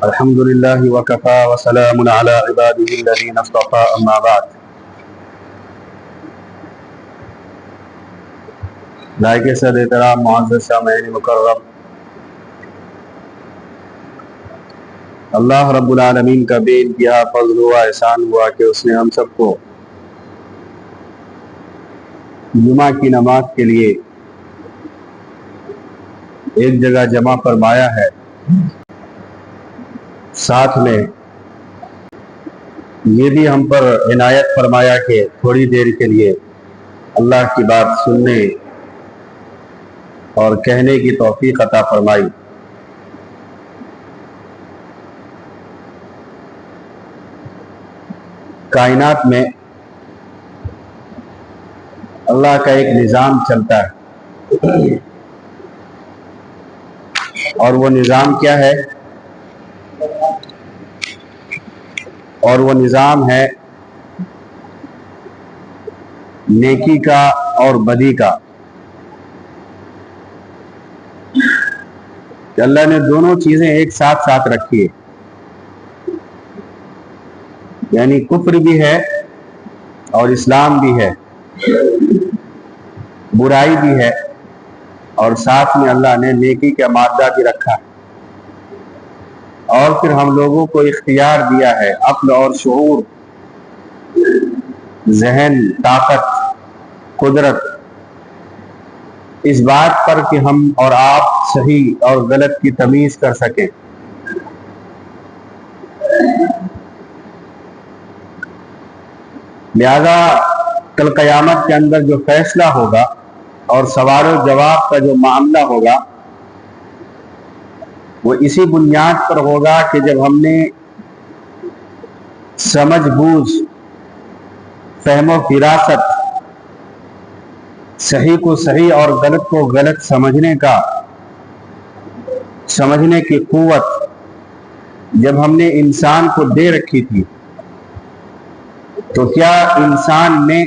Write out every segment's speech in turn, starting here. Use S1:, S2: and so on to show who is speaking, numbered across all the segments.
S1: الحمدللہ وکفا وسلام علی عباده الذین اصطفى اما بعد۔ لائق صد احترام معزز سامعین مکرم، اللہ رب العالمین کا بے انتہا فضل ہوا، احسان ہوا کہ اس نے ہم سب کو جمعہ کی نماز کے لیے ایک جگہ جمع فرمایا ہے۔ ساتھ میں یہ بھی ہم پر عنایت فرمایا کہ تھوڑی دیر کے لیے اللہ کی بات سننے اور کہنے کی توفیق عطا فرمائی۔ کائنات میں اللہ کا ایک نظام چلتا ہے، اور وہ نظام کیا ہے؟ اور وہ نظام ہے نیکی کا اور بدی کا، کہ اللہ نے دونوں چیزیں ایک ساتھ ساتھ رکھی ہے، یعنی کفر بھی ہے اور اسلام بھی ہے، برائی بھی ہے، اور ساتھ میں اللہ نے نیکی کا مادہ بھی رکھا ہے، اور پھر ہم لوگوں کو اختیار دیا ہے، عقل اور شعور، ذہن، طاقت، قدرت، اس بات پر کہ ہم اور آپ صحیح اور غلط کی تمیز کر سکیں۔ لہذا کل قیامت کے اندر جو فیصلہ ہوگا اور سوال و جواب کا جو معاملہ ہوگا، وہ اسی بنیاد پر ہوگا کہ جب ہم نے سمجھ بوجھ، فہم و فراست، صحیح کو صحیح اور غلط کو غلط سمجھنے کی قوت جب ہم نے انسان کو دے رکھی تھی، تو کیا انسان نے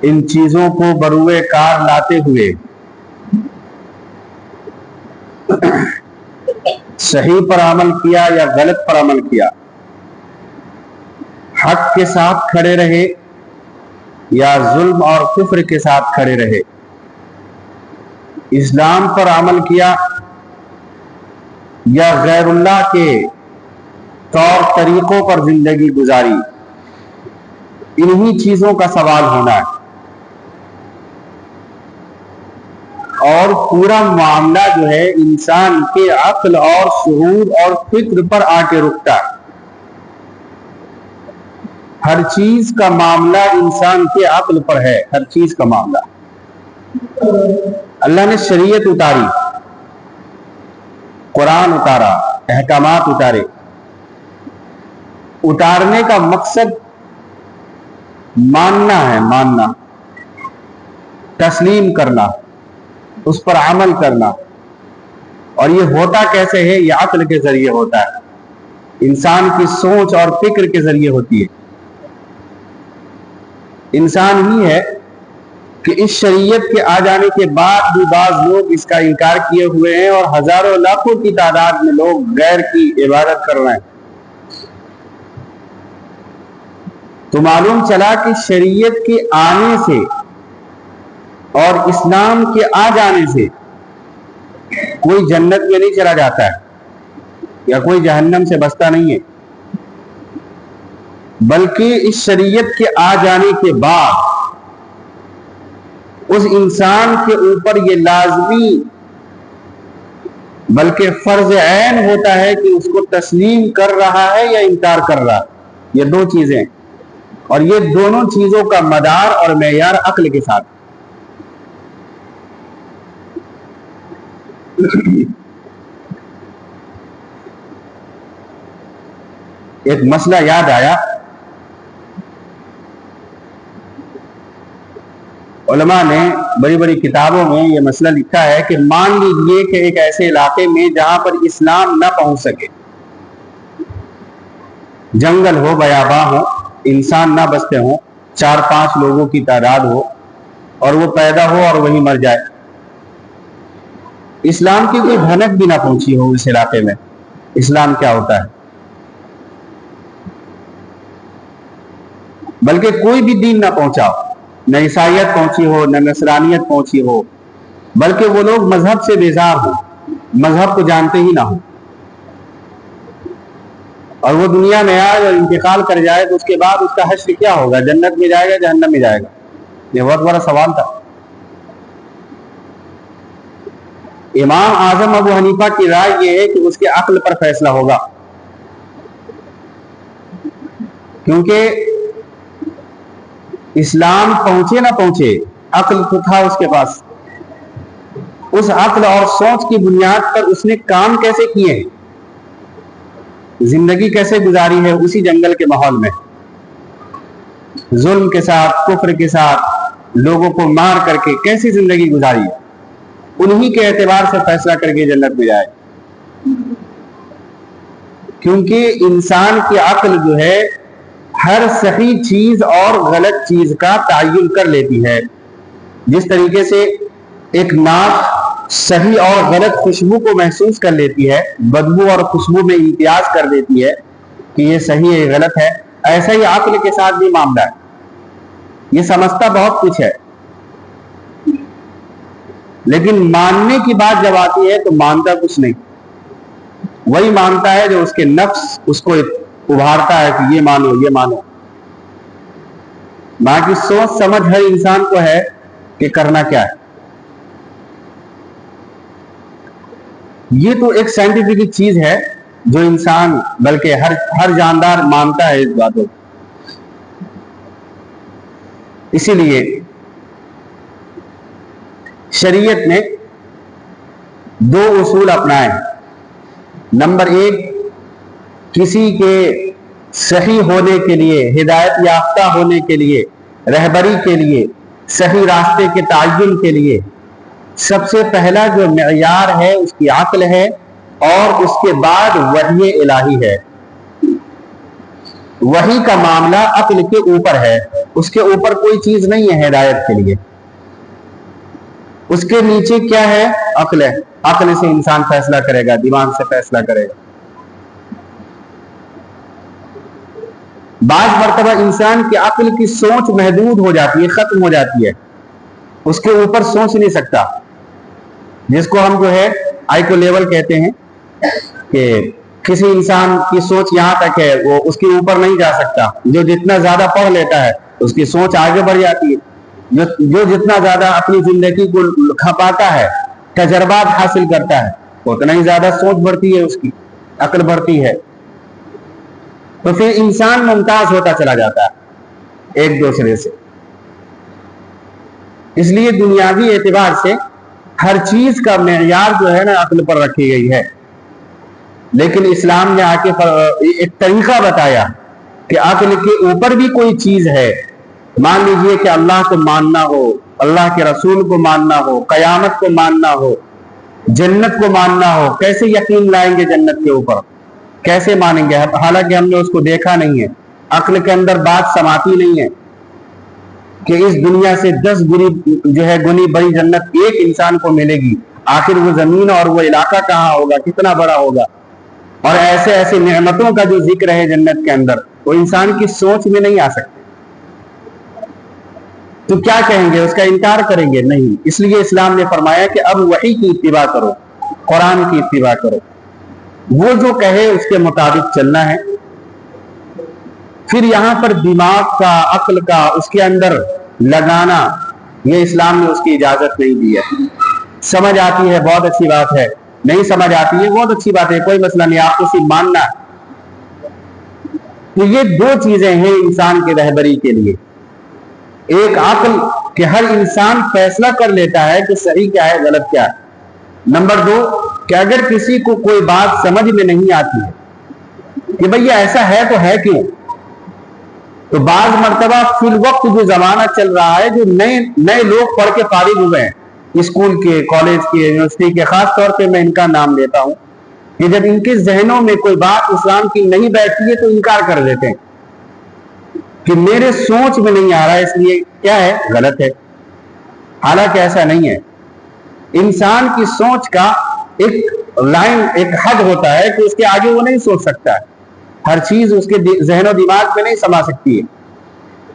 S1: ان چیزوں کو بروئے کار لاتے ہوئے صحیح پر عمل کیا یا غلط پر عمل کیا؟ حق کے ساتھ کھڑے رہے یا ظلم اور کفر کے ساتھ کھڑے رہے؟ اسلام پر عمل کیا یا غیر اللہ کے طور طریقوں پر زندگی گزاری؟ انہی چیزوں کا سوال ہونا ہے، اور پورا معاملہ جو ہے انسان کے عقل اور شعور اور فکر پر آ کے رکتا ہے۔ ہر چیز کا معاملہ انسان کے عقل پر ہے، ہر چیز کا معاملہ۔ اللہ نے شریعت اتاری، قرآن اتارا، احکامات اتارے۔ اتارنے کا مقصد ماننا ہے، ماننا، تسلیم کرنا، اس پر عمل کرنا۔ اور یہ ہوتا کیسے ہے؟ یہ عقل کے ذریعے ہوتا ہے، انسان کی سوچ اور فکر کے ذریعے ہوتی ہے۔ انسان ہی ہے کہ اس شریعت کے آ جانے کے بعد بھی بعض لوگ اس کا انکار کیے ہوئے ہیں، اور ہزاروں لاکھوں کی تعداد میں لوگ غیر کی عبادت کر رہے ہیں۔ تو معلوم چلا کہ شریعت کے آنے سے اور اسلام کے آ جانے سے کوئی جنت میں نہیں چلا جاتا ہے یا کوئی جہنم سے بچتا نہیں ہے، بلکہ اس شریعت کے آ جانے کے بعد اس انسان کے اوپر یہ لازمی بلکہ فرض عین ہوتا ہے کہ اس کو تسلیم کر رہا ہے یا انکار کر رہا ہے۔ یہ دو چیزیں، اور یہ دونوں چیزوں کا مدار اور معیار عقل کے ساتھ۔ ایک مسئلہ یاد آیا، علماء نے بڑی بڑی کتابوں میں یہ مسئلہ لکھا ہے کہ مان لیجئے کہ ایک ایسے علاقے میں جہاں پر اسلام نہ پہنچ سکے، جنگل ہو، بیاباں ہو، انسان نہ بستے ہوں، 4-5 لوگوں کی تعداد ہو، اور وہ پیدا ہو اور وہیں مر جائے۔ اسلام کی کوئی بھنک بھی نہ پہنچی ہو اس علاقے میں اسلام کیا ہوتا ہے، بلکہ کوئی بھی دین نہ پہنچا ہو، نہ عیسائیت پہنچی ہو، نہ نصرانیت پہنچی ہو، بلکہ وہ لوگ مذہب سے بیزار ہوں، مذہب کو جانتے ہی نہ ہوں، اور وہ دنیا میں آئے اور انتقال کر جائے تو اس کے بعد اس کا حشر کیا ہوگا؟ جنت میں جائے گا، جہنم میں جائے گا؟ یہ بہت بڑا سوال تھا۔ امام اعظم ابو حنیفہ کی رائے یہ ہے کہ اس کے عقل پر فیصلہ ہوگا، کیونکہ اسلام پہنچے نہ پہنچے عقل تو تھا اس کے پاس، اس عقل اور سوچ کی بنیاد پر اس نے کام کیسے کیے، زندگی کیسے گزاری ہے اسی جنگل کے ماحول میں، ظلم کے ساتھ، کفر کے ساتھ، لوگوں کو مار کر کے کیسی زندگی گزاری ہے، انہی کے اعتبار سے فیصلہ کر کے جنت میں جائے، کیونکہ انسان کی عقل جو ہے ہر صحیح چیز اور غلط چیز کا تعین کر لیتی ہے۔ جس طریقے سے ایک ناک صحیح اور غلط خوشبو کو محسوس کر لیتی ہے، بدبو اور خوشبو میں امتیاز کر دیتی ہے کہ یہ صحیح ہے، یہ غلط ہے، ایسا ہی عقل کے ساتھ بھی معاملہ ہے، یہ سمجھتا بہت کچھ ہے، لیکن ماننے کی بات جب آتی ہے تو مانتا کچھ نہیں، وہی مانتا ہے جو اس کے نفس اس کو ابھارتا ہے کہ یہ مانو یہ مانو، باقی سوچ سمجھ ہر انسان کو ہے کہ کرنا کیا ہے۔ یہ تو ایک سائنٹیفک چیز ہے جو انسان بلکہ ہر جاندار مانتا ہے اس باتوں کو۔ اسی لیے شریعت نے دو اصول اپنائے۔ نمبر ایک، کسی کے صحیح ہونے کے لیے، ہدایت یافتہ ہونے کے لیے، رہبری کے لیے، صحیح راستے کے تعین کے لیے سب سے پہلا جو معیار ہے اس کی عقل ہے، اور اس کے بعد وحی الہی ہے۔ وحی کا معاملہ عقل کے اوپر ہے، اس کے اوپر کوئی چیز نہیں ہے ہدایت کے لیے، اس کے نیچے کیا ہے؟ عقل ہے، عقل سے انسان فیصلہ کرے گا، دماغ سے فیصلہ کرے گا۔ بعض مرتبہ انسان کی عقل کی سوچ محدود ہو جاتی ہے، ختم ہو جاتی ہے، اس کے اوپر سوچ نہیں سکتا، جس کو ہم جو ہے آئیکو لیول کہتے ہیں، کہ کسی انسان کی سوچ یہاں تک ہے، وہ اس کے اوپر نہیں جا سکتا، جو جتنا زیادہ پڑھ لیتا ہے اس کی سوچ آگے بڑھ جاتی ہے، جو جتنا زیادہ اپنی زندگی کو کھپاتا ہے، تجربات حاصل کرتا ہے، اتنا ہی زیادہ سوچ بڑھتی ہے، اس کی عقل بڑھتی ہے، تو پھر انسان ممتاز ہوتا چلا جاتا ہے ایک دوسرے سے۔ اس لیے دنیاوی اعتبار سے ہر چیز کا معیار جو ہے نا عقل پر رکھی گئی ہے، لیکن اسلام نے آ کے ایک طریقہ بتایا کہ عقل کے اوپر بھی کوئی چیز ہے۔ مان لیجئے کہ اللہ کو ماننا ہو، اللہ کے رسول کو ماننا ہو، قیامت کو ماننا ہو، جنت کو ماننا ہو، کیسے یقین لائیں گے جنت کے اوپر؟ کیسے مانیں گے حالانکہ ہم نے اس کو دیکھا نہیں ہے؟ عقل کے اندر بات سماتی نہیں ہے کہ اس دنیا سے 10 گنی بڑی جنت ایک انسان کو ملے گی، آخر وہ زمین اور وہ علاقہ کہاں ہوگا، کتنا بڑا ہوگا، اور ایسے ایسے نعمتوں کا جو ذکر ہے جنت کے اندر، وہ انسان کی سوچ میں نہیں آ سکتے۔ تو کیا کہیں گے؟ اس کا انکار کریں گے؟ نہیں۔ اس لیے اسلام نے فرمایا کہ اب وحی کی اتباع کرو، قرآن کی اتباع کرو، وہ جو کہے اس کے مطابق چلنا ہے۔ پھر یہاں پر دماغ کا، عقل کا اس کے اندر لگانا، یہ اسلام نے اس کی اجازت نہیں دی ہے۔ سمجھ آتی ہے بہت اچھی بات ہے، نہیں سمجھ آتی ہے بہت اچھی بات ہے، کوئی مسئلہ نہیں، آپ کو صرف ماننا ہے۔ تو یہ دو چیزیں ہیں انسان کے رہبری کے لیے، ایک عقل کہ ہر انسان فیصلہ کر لیتا ہے کہ صحیح کیا ہے، غلط کیا ہے۔ نمبر دو کہ اگر کسی کو کوئی بات سمجھ میں نہیں آتی ہے کہ بھئی ایسا ہے تو ہے کیوں، تو بعض مرتبہ فی الوقت جو زمانہ چل رہا ہے، جو نئے لوگ پڑھ کے فارغ ہوئے ہیں، اسکول کے، کالج کے، یونیورسٹی کے، خاص طور پہ میں ان کا نام لیتا ہوں، کہ جب ان کے ذہنوں میں کوئی بات اسلام کی نہیں بیٹھتی ہے تو انکار کر دیتے ہیں کہ میرے سوچ میں نہیں آ رہا ہے، اس لیے کیا ہے، غلط ہے۔ حالانکہ ایسا نہیں ہے۔ इंसान की सोच का एक लाइन, एक हद होता है कि उसके आगे वो नहीं सोच सकता है। हर चीज उसके जहन और दिमाग में नहीं समा सकती है।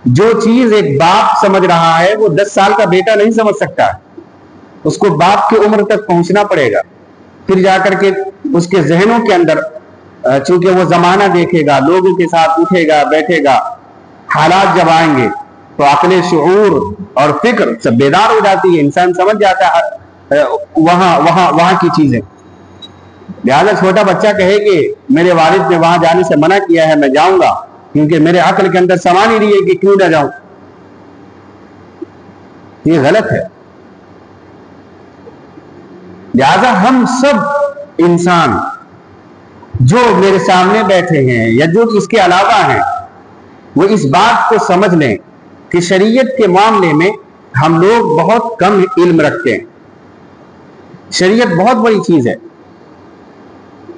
S1: जो चीज एक बाप समझ रहा है वो 10 साल का बेटा नहीं समझ सकता है। उसको बाप की उम्र तक पहुंचना पड़ेगा, फिर जाकर के उसके जहनों के अंदर, चूंकि वो जमाना देखेगा, लोगों के साथ उठेगा बैठेगा, हालात जब आएंगे तो अक्ल शऊर और फिक्र सब बेदार हो जाती है, इंसान समझ जाता है वहां की चीजें। लिहाजा छोटा बच्चा कहे कि मेरे वालिद ने वहां जाने से मना किया है, मैं जाऊंगा, क्योंकि मेरे अक्ल के अंदर समा नहीं रही है कि क्यों ना जाऊं, ये गलत है। लिहाजा हम सब इंसान जो मेरे सामने बैठे हैं या जो इसके अलावा हैं, वो इस बात को समझ लें कि शरीयत के मामले में हम लोग बहुत कम इल्म रखते हैं। शरीयत बहुत बड़ी चीज है।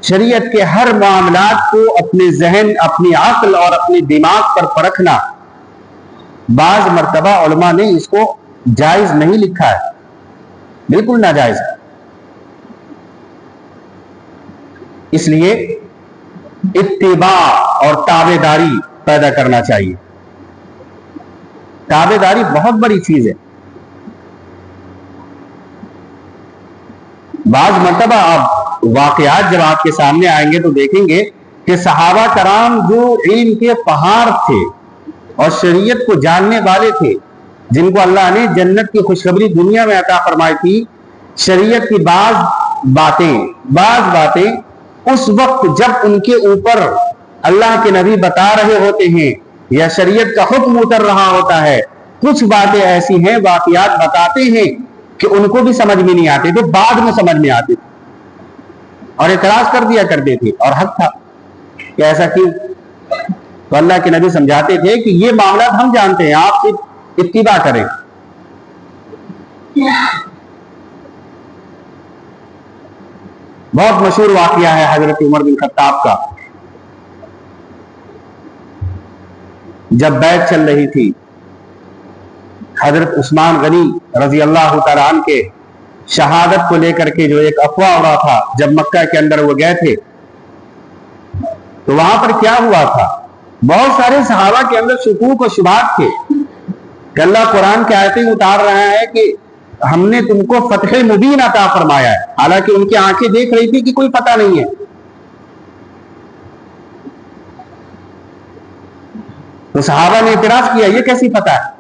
S1: शरीयत के हर मामलात को अपने जहन, अपनी अक्ल और अपने दिमाग पर परखना, बाज मर्तबा उलमा ने इसको जायज नहीं लिखा है, बिल्कुल नाजायज है। इसलिए इत्तिबा और ताबेदारी पैदा करना चाहिए। ताबेदारी बहुत बड़ी चीज है। बाज मर्तबा आप वाकयात जब आपके सामने आएंगे तो देखेंगे कि सहाबा कराम जो इल्म के पहाड़ थे और शरीयत को जानने वाले थे, जिनको अल्लाह ने जन्नत की खुशखबरी दुनिया में अता फरमाई थी, शरीयत की बाज बातें उस वक्त जब उनके ऊपर अल्लाह के नबी बता रहे होते हैं या शरीयत का हुक्म उतर रहा होता है, कुछ बातें ऐसी हैं, वाकयात बताते हैं कि उनको भी समझ में नहीं आते थे, बाद में समझ में आते थे और इतराज कर दिया करते थे, और हक था कि ऐसा क्यों। तो अल्लाह के नबी समझाते थे कि ये मामला हम जानते हैं, आप सिर्फ इत्तिबा करें। बहुत मशहूर वाकया है हजरत उमर बिन खत्ताब का। जब बैत चल रही थी, हजरत उस्मान गनी रजी अल्लाह तआला अन्हु के शहादत को लेकर के जो एक अफवाह हो रहा था, जब मक्का के अंदर वो गए थे तो वहां पर क्या हुआ था, बहुत सारे सहाबा के अंदर शुकूक और शुबात थे कि अल्लाह कुरान की आयतें उतार रहा है कि हमने तुमको फतह मुबीन अता फरमाया है, हालांकि उनकी आंखें देख रही थी कि कोई पता नहीं है। तो सहाबा ने इतराज किया, ये कैसी पता है,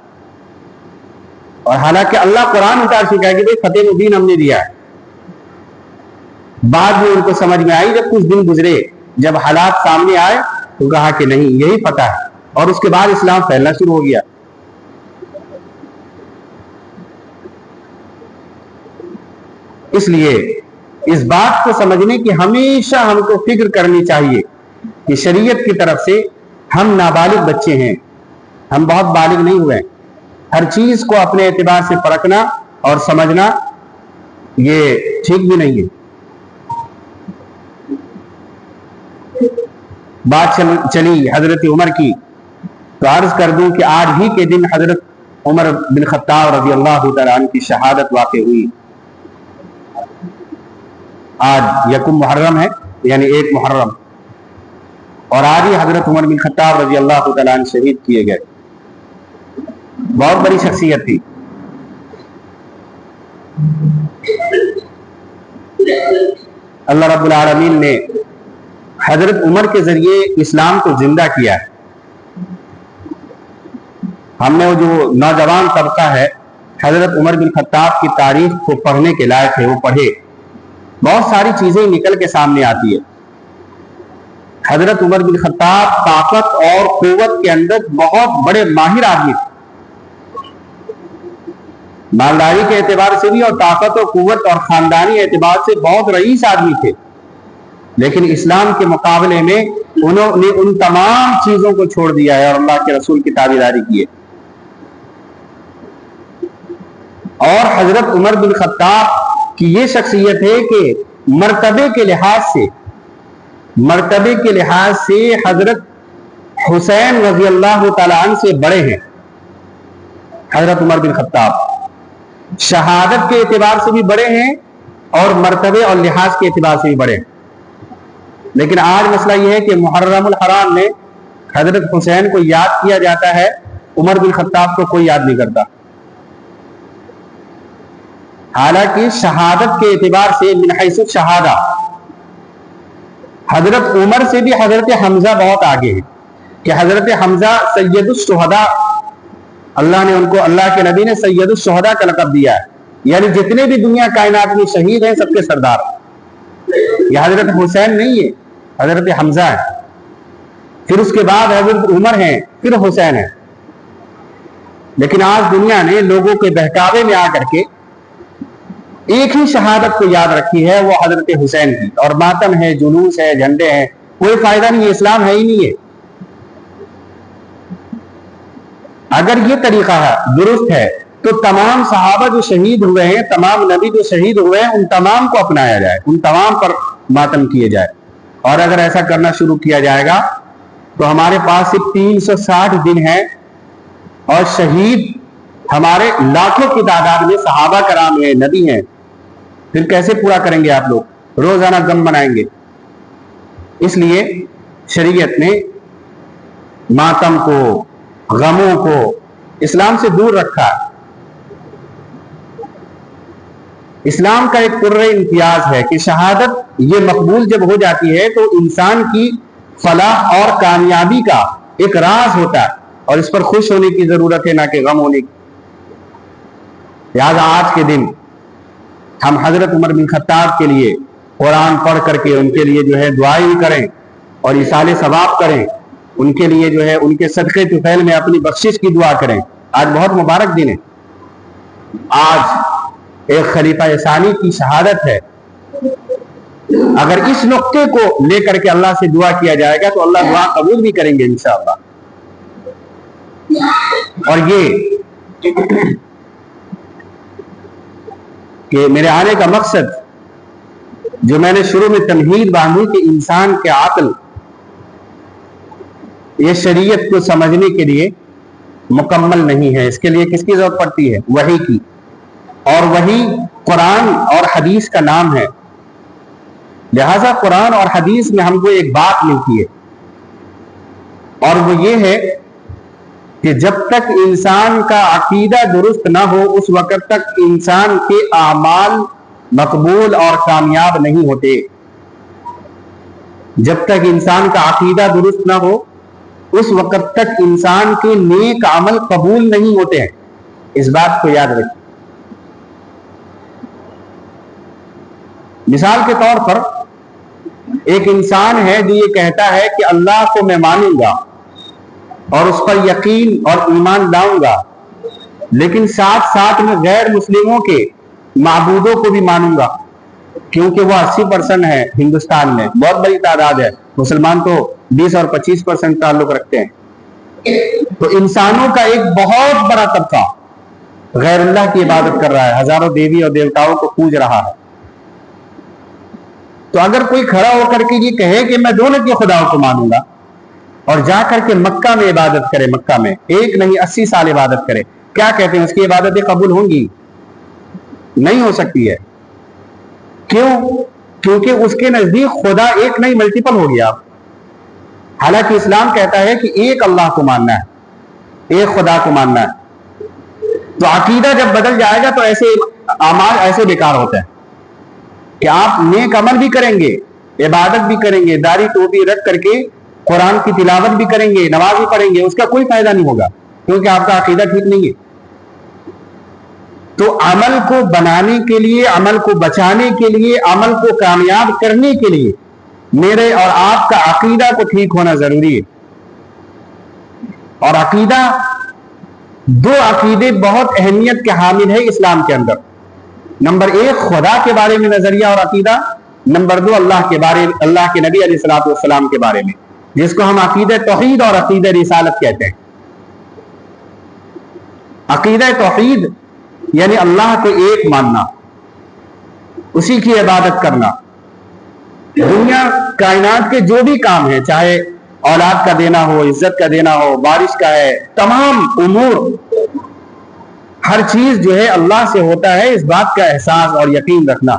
S1: और हालांकि अल्लाह कुरान उतार चुका है कि भाई फतेह मुबीन हमने दिया है। बाद में उनको समझ में आई, जब कुछ दिन गुजरे, जब हालात सामने आए तो कहा कि नहीं, यही पता है, और उसके बाद इस्लाम फैलना शुरू हो गया। इसलिए इस बात को समझने की हमेशा हमको फिक्र करनी चाहिए कि शरीयत की तरफ से हम नाबालिग बच्चे हैं, हम बहुत बालिग नहीं हुए। हर चीज को अपने एतबार से परखना और समझना ये ठीक भी नहीं है। बात चली हजरत उमर की, तो अर्ज कर दूं कि आज ही के दिन हजरत उमर बिन खत्ताब रजी अल्लाह तआला अन्हु की शहादत वाक़ हुई। आज यकुम मुहर्रम है, यानी 1 मुहर्रम, और आज ही हजरत उमर बिन खत्ताब रजी अल्लाह तआला अन्हु शहीद किए गए। बहुत बड़ी शख्सियत थी। अल्लाह रब्बुल आलमीन ने हजरत उमर के जरिए इस्लाम को जिंदा किया है। हमने वो जो नौजवान तबका है, हजरत उमर बिन खत्ताब की तारीख को पढ़ने के लायक है, वो पढ़े, बहुत सारी चीजें निकल के सामने आती है। हजरत उमर बिन खत्ताब ताकत और कुव्वत के अंदर बहुत बड़े माहिर आदमी थे, मालदारी के एतबार से भी और ताकत और कुव्वत और खानदानी एतबार से बहुत रईस आदमी थे। लेकिन इस्लाम के मुकाबले में उन्होंने उन तमाम चीजों को छोड़ दिया है और अल्लाह के रसूल की ताबेदारी की है। और हजरत उमर बिन खत्ताब की ये शख्सियत है कि मर्तबे के लिहाज से हजरत हुसैन रजी अल्लाह तआला अन्हु से बड़े हैं हजरत उमर बिन खत्ताब। शहादत के एतबार से भी बड़े हैं और मर्तबे और लिहाज के एतबार से भी बड़े हैं। लेकिन आज मसला यह है कि मुहर्रमुल हराम में हजरत हुसैन को याद किया जाता है, उमर बिन खत्ताब को कोई याद नहीं करता। हालांकि शहादत के एतबार से मिन हैसुस शहादा हजरत उमर से भी हजरत हमजा बहुत आगे है कि हजरत हमजा सैयदुस शुहदा, अल्लाह ने उनको, अल्लाह के नबी ने सैयदुस शुहदा का लक़ब दिया है, यानी जितने भी दुनिया कायनात में शहीद हैं सबके सरदार। यह हजरत हुसैन नहीं है, हजरत हमजा है, फिर उसके बाद हजरत उमर हैं, फिर हुसैन है। लेकिन आज दुनिया ने लोगों के बहकावे में आकर के एक ही शहादत को याद रखी है, वो हजरत हुसैन की, और मातम है, जुलूस है, झंडे हैं, कोई फायदा नहीं है, इस्लाम है ही नहीं है। अगर ये तरीका है दुरुस्त है तो तमाम सहाबा जो शहीद हुए हैं, तमाम नबी जो शहीद हुए हैं, उन तमाम को अपनाया जाए, उन तमाम पर मातम किए जाए। और अगर ऐसा करना शुरू किया जाएगा तो हमारे पास सिर्फ 360 दिन है और शहीद हमारे लाखों की तादाद में सहाबा कराम हैं, नबी हैं। फिर कैसे पूरा करेंगे आप लोग? रोजाना गम मनाएंगे। इसलिए शरीयत ने मातम को, गमों को इस्लाम से दूर रखा है। इस्लाम का एक पुर्रे इम्तियाज है कि शहादत ये मकबूल जब हो जाती है तो इंसान की फलाह और कामयाबी का एक राज होता है, और इस पर खुश होने की जरूरत है, ना कि गम होने की। लिहाजा आज के दिन हम हजरत उमर बिन खत्ताब के लिए कुरान पढ़ करके उनके लिए जो है दुआएं भी करें और इसाले सवाब करें, उनके लिए जो है उनके सदक़े तुफैल में अपनी बख्शिश की दुआ करें। आज बहुत मुबारक दिन है। आज एक खलीफा सानी की शहादत है। अगर इस नुक्ते को लेकर के अल्लाह से दुआ किया जाएगा तो अल्लाह दुआ कबूल भी करेंगे इंशाअल्लाह। और ये कि मेरे आने का मकसद जो मैंने शुरू में तमहीद बांधी कि इंसान के अक्ल ये शरीयत को समझने के लिए मुकम्मल नहीं है। इसके लिए किसकी जरूरत पड़ती है? वही की। और वही कुरान और हदीस का नाम है। लिहाजा कुरान और हदीस में हमको एक बात मिलती है, और वो ये है कि जब तक इंसान का अकीदा दुरुस्त ना हो उस वक्त तक इंसान के आमाल मकबूल और कामयाब नहीं होते। जब तक इंसान का अकीदा दुरुस्त ना हो उस वक्त तक इंसान के नेक अमल कबूल नहीं होते हैं। इस बात को याद रखिए। मिसाल के तौर पर एक इंसान है जो ये कहता है कि अल्लाह को मैं मानूंगा और उस पर यकीन और ईमान लाऊंगा, लेकिन साथ साथ में गैर मुस्लिमों के माबूदों को भी मानूंगा, क्योंकि वो 80% है हिंदुस्तान में, बहुत बड़ी तादाद है। मुसलमान तो 20 और 25% ताल्लुक रखते हैं। तो इंसानों का एक बहुत बड़ा तबका गैर अल्लाह की इबादत कर रहा है, हजारों देवी और देवताओं को पूज रहा है। तो अगर कोई खड़ा होकर के ये कहे कि मैं दोनों के खुदाओं को मानूंगा और जाकर के मक्का में इबादत करे, मक्का में एक नहीं 80 साल इबादत करे, क्या कहते हैं? उसकी इबादतें कबूल होंगी? नहीं हो सकती है। क्यों? क्योंकि उसके नजदीक खुदा एक नहीं मल्टीपल हो गया। हालांकि इस्लाम कहता है कि एक अल्लाह को मानना है, एक खुदा को मानना है। तो अकीदा जब बदल जाएगा तो ऐसे अमाल ऐसे बेकार होते हैं कि आप नेक अमल भी करेंगे, इबादत भी करेंगे, दाढ़ी टोपी रख करके कुरान की तिलावत भी करेंगे, नमाज भी पढ़ेंगे, उसका कोई फायदा नहीं होगा, क्योंकि आपका अकीदा ठीक नहीं है। तो अमल को बनाने के लिए, अमल को बचाने के लिए, अमल को कामयाब करने के लिए मेरे और आपका अकीदा को ठीक होना जरूरी है। और अकीदा, दो अकीदे बहुत अहमियत के हामिल है इस्लाम के अंदर। नंबर 1 खुदा के बारे में नजरिया और अकीदा, नंबर 2 अल्लाह के बारे, अल्लाह के नबी अलैहिस्सलातु वस्सलाम के बारे में, जिसको हम अकीदा तौहीद और अकीदा रिसालत कहते हैं। अकीदा तौहीद यानी अल्लाह को एक मानना, उसी की इबादत करना। दुनिया कायनात के जो भी काम है, चाहे औलाद का देना हो, इज्जत का देना हो, बारिश का है, तमाम उमूर ہر چیز جو ہے اللہ سے ہوتا ہے، اس بات کا احساس اور یقین رکھنا۔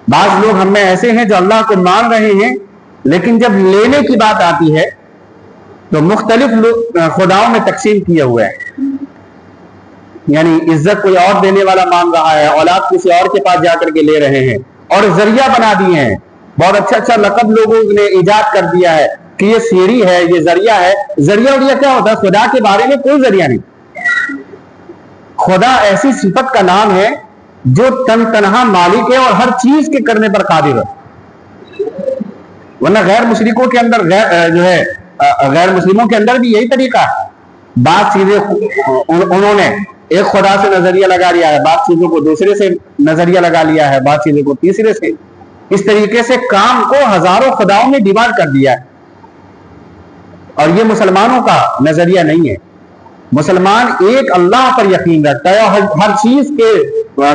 S1: بعض لوگ ہم میں ایسے ہیں جو اللہ کو مان رہے ہیں، لیکن جب لینے کی بات آتی ہے تو مختلف خداؤں میں تقسیم کیے ہوئے ہیں، یعنی عزت کوئی اور دینے والا مان رہا ہے، اولاد کسی اور کے پاس جا کر کے لے رہے ہیں، اور ذریعہ بنا دیے ہیں۔ بہت اچھا اچھا لقب لوگوں نے ایجاد کر دیا ہے کہ یہ سیڑھی ہے، یہ ذریعہ ہے۔ ذریعہ کیا ہوتا ہے؟ خدا کے بارے میں کوئی ذریعہ نہیں۔ خدا ایسی صفت کا نام ہے جو تنہا مالک ہے اور ہر چیز کے کرنے پر قادر ہے۔ ورنہ غیر مشرکوں کے اندر غیر مسلموں کے اندر بھی یہی طریقہ ہے۔ بعض چیزیں انہوں نے ایک خدا سے نظریہ لگا لیا ہے، بعض چیزوں کو دوسرے سے نظریہ لگا لیا ہے، بعض چیزوں کو تیسرے سے۔ اس طریقے سے کام کو ہزاروں خداؤں میں ڈیوائڈ کر دیا ہے، اور یہ مسلمانوں کا نظریہ نہیں ہے۔ مسلمان ایک اللہ پر یقین رکھتا ہے، اور ہر چیز کے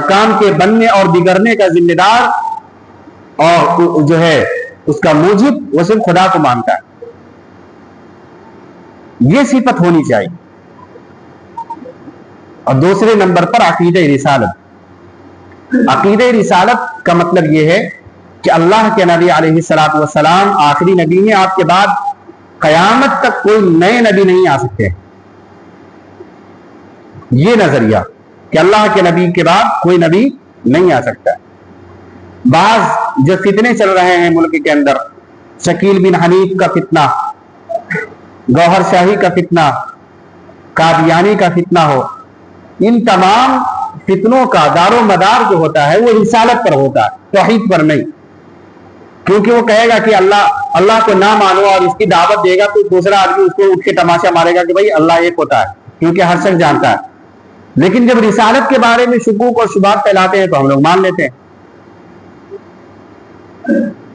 S1: کام کے بننے اور بگڑنے کا ذمہ دار اور جو ہے اس کا موجب وہ صرف خدا کو مانتا ہے۔ یہ صفت ہونی چاہیے۔ اور دوسرے نمبر پر عقیدہ رسالت۔ عقیدہ رسالت کا مطلب یہ ہے کہ اللہ کے نبی علیہ الصلوۃ والسلام آخری نبی ہیں، آپ کے بعد قیامت تک کوئی نئے نبی نہیں آ سکتے۔ یہ نظریہ کہ اللہ کے نبی کے بعد کوئی نبی نہیں آ سکتا۔ بعض جو فتنے چل رہے ہیں ملک کے اندر، شکیل بن حنیف کا فتنہ، گوہر شاہی کا فتنہ، قادیانی کا فتنہ ہو، ان تمام فتنوں کا دار و مدار جو ہوتا ہے وہ رسالت پر ہوتا ہے، توحید پر نہیں۔ کیونکہ وہ کہے گا کہ اللہ کو نہ مانو اور اس کی دعوت دے گا تو دوسرا آدمی اس کو اٹھ کے تماشا مارے گا کہ بھائی اللہ ایک ہوتا ہے، کیونکہ ہر شخص جانتا ہے۔ لیکن جب رسالت کے بارے میں شکوک اور شبہات پھیلاتے ہیں تو ہم لوگ مان لیتے ہیں۔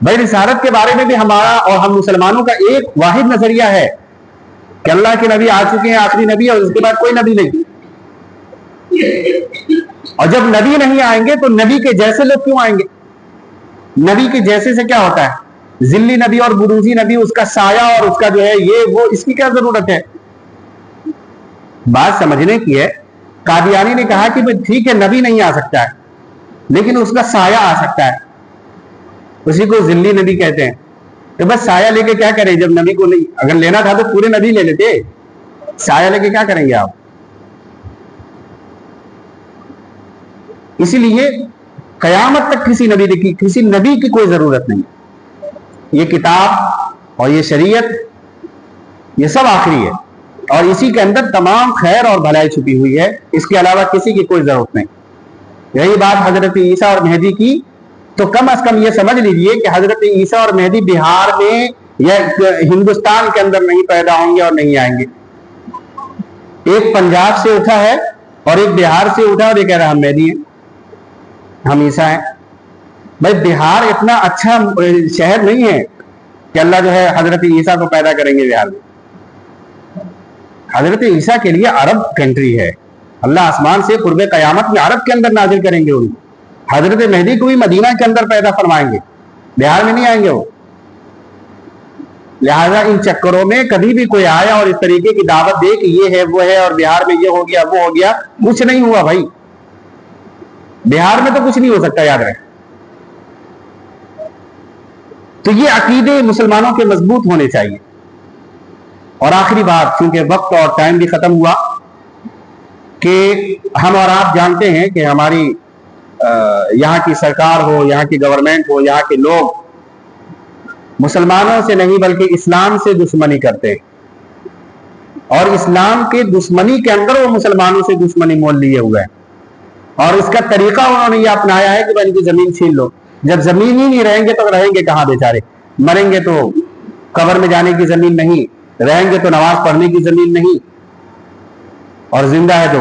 S1: بھائی رسالت کے بارے میں بھی ہمارا اور ہم مسلمانوں کا ایک واحد نظریہ ہے کہ اللہ کے نبی آ چکے ہیں، آخری نبی، اور اس کے بعد کوئی نبی نہیں۔ اور جب نبی نہیں آئیں گے تو نبی کے جیسے لوگ کیوں آئیں گے؟ نبی کے جیسے سے کیا ہوتا ہے؟ ذلی نبی اور بروزی نبی، اس کا سایہ اور اس کا جو ہے یہ وہ، اس کی کیا ضرورت ہے؟ بات سمجھنے کی ہے۔ قادیانی نے کہا کہ ٹھیک ہے نبی نہیں آ سکتا ہے لیکن اس کا سایہ آ سکتا ہے، اسی کو ذلی نبی کہتے ہیں۔ تو بس سایہ لے کے کیا کریں جب نبی کو نہیں؟ اگر لینا تھا تو پورے نبی لے لیتے، سایہ لے کے کیا کریں گے آپ؟ اسی لیے قیامت تک کسی نبی کی کوئی ضرورت نہیں۔ یہ کتاب اور یہ شریعت یہ سب آخری ہے، اور اسی کے اندر تمام خیر اور بھلائی چھپی ہوئی ہے، اس کے علاوہ کسی کی کوئی ضرورت نہیں۔ یہی بات حضرت عیسیٰ اور مہدی کی، تو کم از کم یہ سمجھ لیجئے کہ حضرت عیسیٰ اور مہدی بہار میں یا ہندوستان کے اندر نہیں پیدا ہوں گے اور نہیں آئیں گے۔ ایک پنجاب سے اٹھا ہے اور ایک بہار سے اٹھا اور یہ کہہ رہا ہم مہدی ہیں، ہم عیسیٰ ہیں۔ بھائی بہار اتنا اچھا شہر نہیں ہے کہ اللہ جو ہے حضرت عیسیٰ کو پیدا کریں گے بہار میں۔ حضرت عیسیٰ کے لیے عرب کنٹری ہے، اللہ آسمان سے قرب قیامت میں عرب کے اندر نازل کریں گے ان کو۔ حضرت مہدی کو بھی مدینہ کے اندر پیدا فرمائیں گے، بہار میں نہیں آئیں گے وہ۔ لہذا ان چکروں میں کبھی بھی کوئی آیا اور اس طریقے کی دعوت دے کہ یہ ہے وہ ہے اور بہار میں یہ ہو گیا وہ ہو گیا، کچھ نہیں ہوا بھائی۔ بہار میں تو کچھ نہیں ہو سکتا، یاد رہے۔ تو یہ عقیدے مسلمانوں کے مضبوط ہونے چاہیے۔ اور آخری بات، چونکہ وقت اور ٹائم بھی ختم ہوا، کہ ہم اور آپ جانتے ہیں کہ ہماری یہاں کی سرکار ہو، یہاں کی گورنمنٹ ہو، یہاں کے لوگ مسلمانوں سے نہیں بلکہ اسلام سے دشمنی کرتے، اور اسلام کے دشمنی کے اندر وہ مسلمانوں سے دشمنی مول لیے ہوئے ہیں، اور اس کا طریقہ انہوں نے یہ اپنایا ہے کہ ان کی زمین چھین لو۔ جب زمین ہی نہیں رہیں گے تو رہیں گے کہاں بیچارے؟ مریں گے تو قبر میں جانے کی زمین نہیں، رہیں گے تو نماز پڑھنے کی زمین نہیں، اور زندہ ہے تو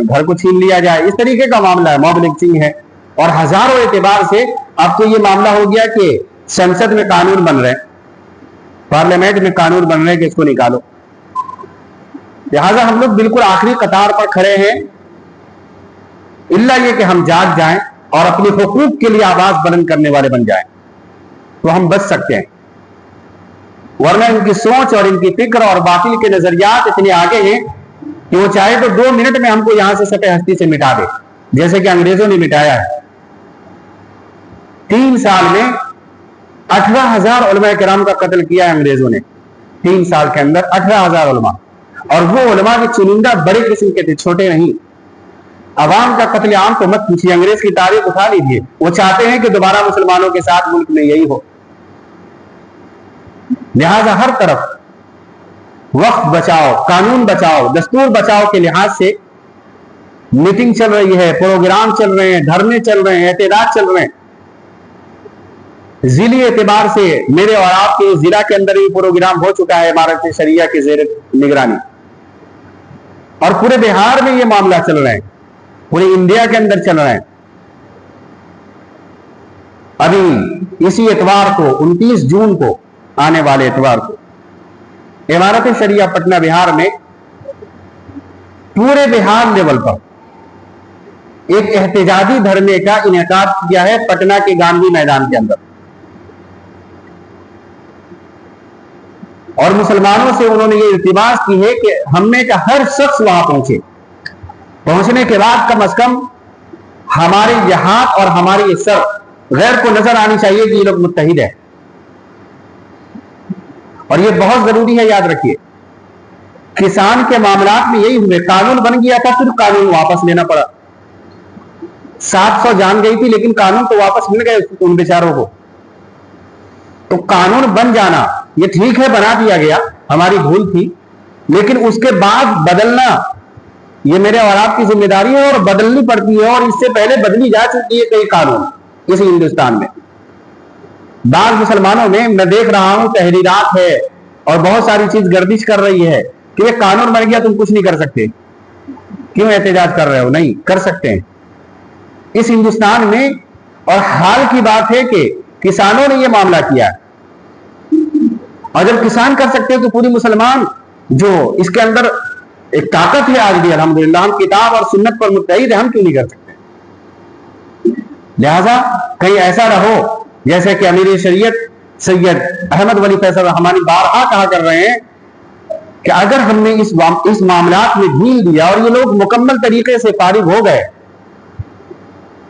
S1: گھر کو چھین لیا جائے۔ اس طریقے کا معاملہ ہے، موب لنچنگ ہے۔ اور ہزاروں اعتبار سے اب تو یہ معاملہ ہو گیا کہ سنسد میں قانون بن رہے ہیں، پارلیمنٹ میں قانون بن رہے ہیں کہ اس کو نکالو۔ لہٰذا ہم لوگ بالکل آخری قطار پر کھڑے ہیں، اللہ یہ کہ ہم جاگ جائیں اور اپنے حقوق کے لیے آواز بلند کرنے والے بن جائیں تو ہم بچ سکتے ہیں۔ ورنہ ان کی سوچ اور ان کی فکر اور باطل کے نظریات اتنے آگے ہیں कि वो चाहे तो 2 मिनट में हमको यहां से सतह हस्ती से मिटा दे, जैसे कि अंग्रेजों ने मिटाया है। 3 साल में 18,000 उलमा किराम का कत्ल किया है अंग्रेजों ने। 3 साल के अंदर 18,000 उलमा, और वो उलमा के चुनिंदा बड़े किस्म के थे, छोटे नहीं। अवाम का कत्ले आम तो मत पूछिए, अंग्रेज की तारीख उठा लीजिए। वो चाहते हैं कि दोबारा मुसलमानों के साथ मुल्क में यही हो। लिहाजा हर तरफ वक्त बचाओ, कानून बचाओ, दस्तूर बचाओ के लिहाज से मीटिंग चल रही है, प्रोग्राम चल रहे हैं, धरने चल रहे हैं, एहतजाज चल रहे हैं। जिली एतबार से मेरे और आपके जिला के अंदर ही प्रोग्राम हो चुका है इमारत शरिया के जेर निगरानी, और पूरे बिहार में ये मामला चल रहा है, पूरे इंडिया के अंदर चल रहा है। अभी इसी एतवार को 29 जून को, आने वाले एतवार को, इमारत शरिया पटना बिहार में पूरे बिहार लेवल पर एक एहतजाजी धरने का इनेकाद किया है पटना के गांधी मैदान के अंदर। और मुसलमानों से उन्होंने ये इल्तिमास की है कि हमने का हर शख्स वहां पहुंचे। पहुंचने के बाद कम से कम हमारे ये हाथ और हमारी ये सर गैर को नजर आनी चाहिए कि ये लोग मुत्तहिद है। और ये बहुत जरूरी है, याद रखिए। किसान के मामलात में यही हुए, कानून बन गया था, फिर कानून वापस लेना पड़ा। 700 जान गई थी, लेकिन कानून तो वापस मिल गए उन बेचारों को। तो कानून बन जाना ये ठीक है, बना दिया गया, हमारी भूल थी, लेकिन उसके बाद बदलना ये मेरे और आपकी जिम्मेदारी है, और बदलनी पड़ती है। और इससे पहले बदली जा चुकी है कई कानून इस हिंदुस्तान में। बाद मुसलमानों में मैं देख रहा हूं तहरीरात है और बहुत सारी चीज गर्दिश कर रही है कि ये कानून बन गया, तुम कुछ नहीं कर सकते, क्यों एहतजाज कर रहे हो? नहीं कर सकते हैं इस हिंदुस्तान में। और हाल की बात है कि किसानों ने यह मामला किया, और जब किसान कर सकते हैं तो पूरी मुसलमान जो इसके अंदर एक ताकत है आज भी अल्हम्दुलिल्लाह, हम किताब और सुन्नत पर मुत्तहिद है, हम क्यों नहीं कर सकते? लिहाजा कहीं ऐसा रहो जैसे कि अमीर शरीयत सैयद अहमद वली फैसल हमारी बारहा कहा कर रहे हैं कि अगर हमने इस मामलात में ढील दिया और ये लोग मुकम्मल तरीके से फारिग हो गए,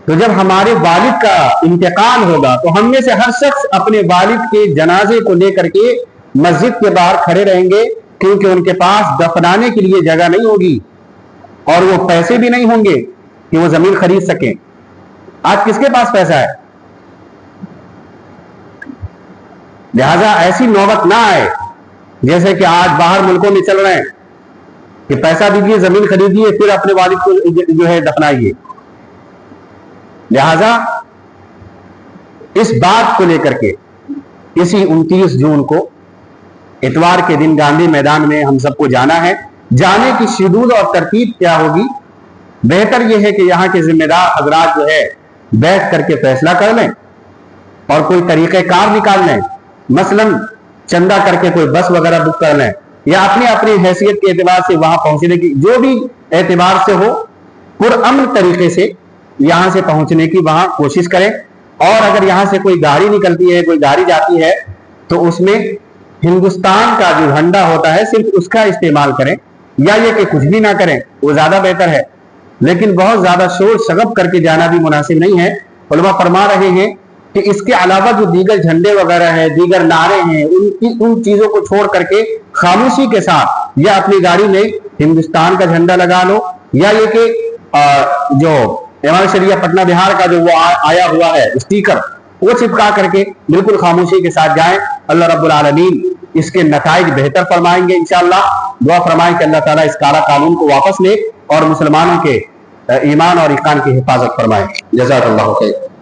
S1: तो जब हमारे वालिद का इंतकाल होगा तो हम में से हर शख्स अपने वालिद के जनाजे को लेकर के मस्जिद के बाहर खड़े रहेंगे, क्योंकि उनके पास दफनाने के लिए जगह नहीं होगी और वो पैसे भी नहीं होंगे कि वो जमीन खरीद सकें। आज किसके पास पैसा है? लिहाजा ऐसी नौबत ना आए जैसे कि आज बाहर मुल्कों में चल रहे हैं कि पैसा दीजिए, जमीन खरीदिए, फिर अपने वालिद को जो है दफनाइए। लिहाजा इस बात को लेकर के इसी 29 जून को इतवार के दिन गांधी मैदान में हम सबको जाना है। जाने की शेड्यूल और तरतीब क्या होगी, बेहतर यह है कि यहाँ के जिम्मेदार हजरात जो है बैठ करके फैसला कर लें और कोई तरीक़ेकार निकाल लें। मसलन चंदा करके कोई बस वगैरह बुक कर लें, या अपनी अपनी हैसियत के एतबार से वहां पहुंचने की, जो भी एतबार से हो, पुरअमन तरीके से यहां से पहुंचने की वहां कोशिश करें। और अगर यहां से कोई गाड़ी निकलती है, कोई गाड़ी जाती है, तो उसमें हिंदुस्तान का जो झंडा होता है सिर्फ उसका इस्तेमाल करें, या ये कि कुछ भी ना करें, वो ज्यादा बेहतर है। लेकिन बहुत ज्यादा शोर शगब करके जाना भी मुनासिब नहीं है। उलमा फरमा रहे हैं कि इसके अलावा जो दीगर झंडे वगैरह हैं, दीगर नारे हैं, उन चीजों को छोड़ करके खामोशी के साथ या अपनी गाड़ी में हिंदुस्तान का झंडा लगा लो, या ये कि जो इमारत शरिया पटना बिहार का जो वो आया हुआ है स्टिकर, वो चिपका करके बिल्कुल खामोशी के साथ जाएं। अल्लाह रब्बुल आलमीन इसके नताइज बेहतर फरमाएंगे इंशाअल्लाह। दुआ फरमाएं कि अल्लाह ताला इस काला कानून को वापस ले और मुसलमानों के ईमान और ईकान की हिफाजत फरमाए। जज़ाकल्लाहु खैर।